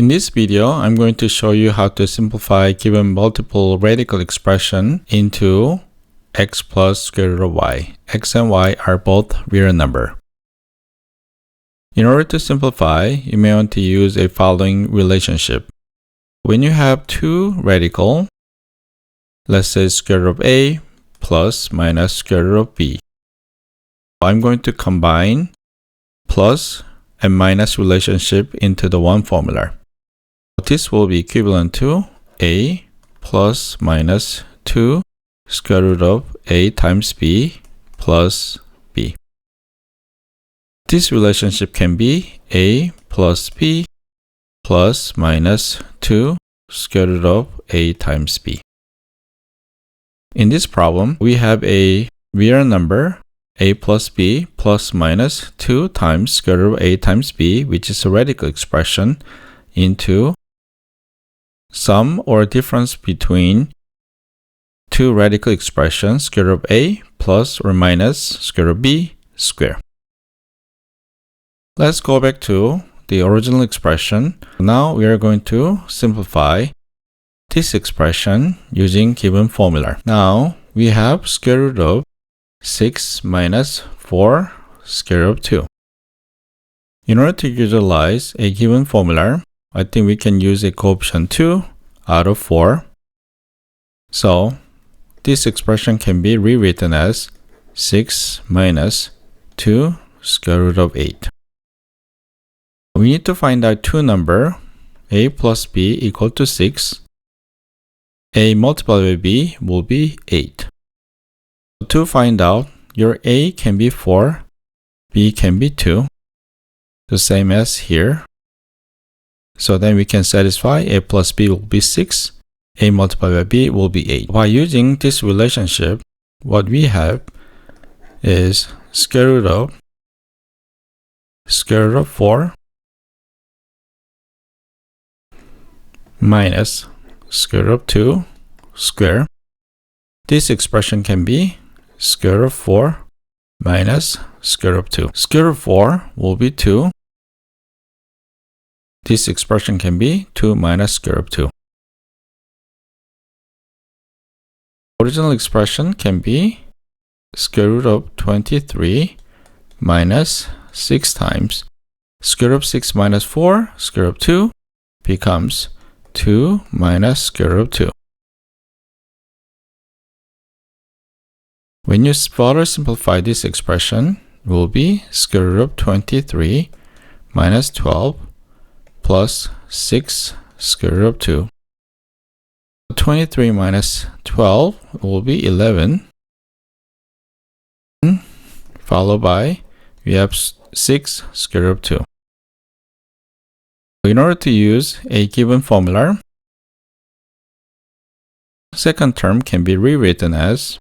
In this video, I'm going to show you how to simplify given multiple radical expression into x plus square root of y. X and y are both real number. In order to simplify, you may want to use a following relationship. When you have two radical, let's say square root of a plus minus square root of b. I'm going to combine plus and minus relationship into the one formula. This will be equivalent to a plus minus 2 square root of a times b plus b. This relationship can be a plus b plus minus 2 square root of a times b. In this problem, we have a real number a plus b plus minus 2 times square root of a times b, which is a radical expression, into sum or difference between two radical expressions, square root of a plus or minus square root of b square. Let's go back to the original expression. Now we are going to simplify this expression using given formula. Now we have square root of 6 minus 4 square root of 2. In order to utilize a given formula, I think we can use a coefficient 2 out of 4. So this expression can be rewritten as 6 minus 2 square root of 8. We need to find out two numbers, a plus b equal to 6. A multiplied by b will be 8. To find out, your a can be 4, b can be 2, the same as here. So then we can satisfy a plus b will be 6, a multiplied by b will be 8. By using this relationship, what we have is square root of 4 minus square root of 2 square. This expression can be square root of 4 minus square root of 2. Square root of 4 will be 2. This expression can be 2 minus square root of 2. Original expression can be square root of 23 minus 6 times square root of 6 minus 4 square root of 2 becomes 2 minus square root of 2. When you further simplify this expression, it will be square root of 23 minus 12 plus 6 square root of 2. 23 minus 12 will be 11, followed by we have 6 square root of 2. In order to use a given formula, second term can be rewritten as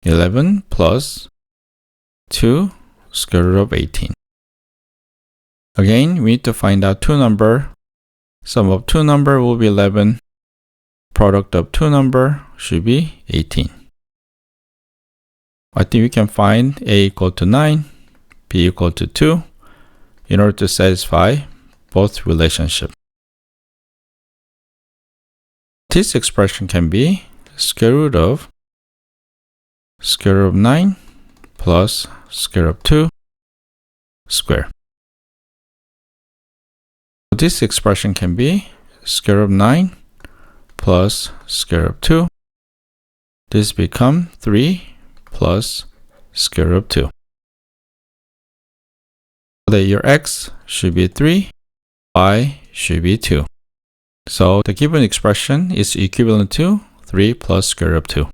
11 plus 2 square root of 18. Again, we need to find out two numbers. Sum of two numbers will be 11. Product of two numbers should be 18. I think we can find a equal to 9, b equal to 2 in order to satisfy both relationships. This expression can be square root of 9 plus square root of 2 square. This expression can be square root of 9 plus square root of 2. This becomes 3 plus square root of 2. So that your x should be 3, y should be 2. So the given expression is equivalent to 3 plus square root of 2.